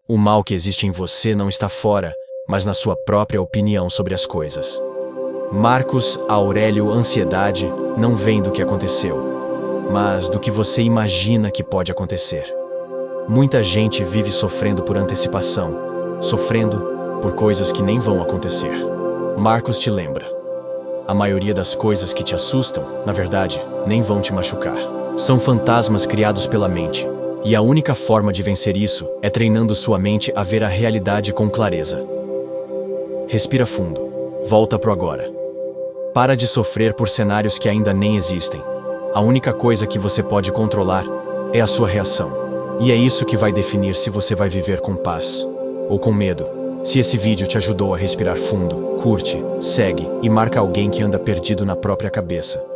O mal que existe em você não está fora, mas na sua própria opinião sobre as coisas. Marcos Aurélio Ansiedade não vem do que aconteceu, mas do que você imagina que pode acontecer. Muita gente vive sofrendo por antecipação, sofrendo por coisas que nem vão acontecer. Marcos te lembra: a maioria das coisas que te assustam, na verdade, nem vão te machucar. São fantasmas criados pela mente, e a única forma de vencer isso é treinando sua mente a ver a realidade com clareza. Respira fundo, volta pro agora. Para de sofrer por cenários que ainda nem existem. A única coisa que você pode controlar é a sua reação. E é isso que vai definir se você vai viver com paz ou com medo. Se esse vídeo te ajudou a respirar fundo, curte, segue e marca alguém que anda perdido na própria cabeça.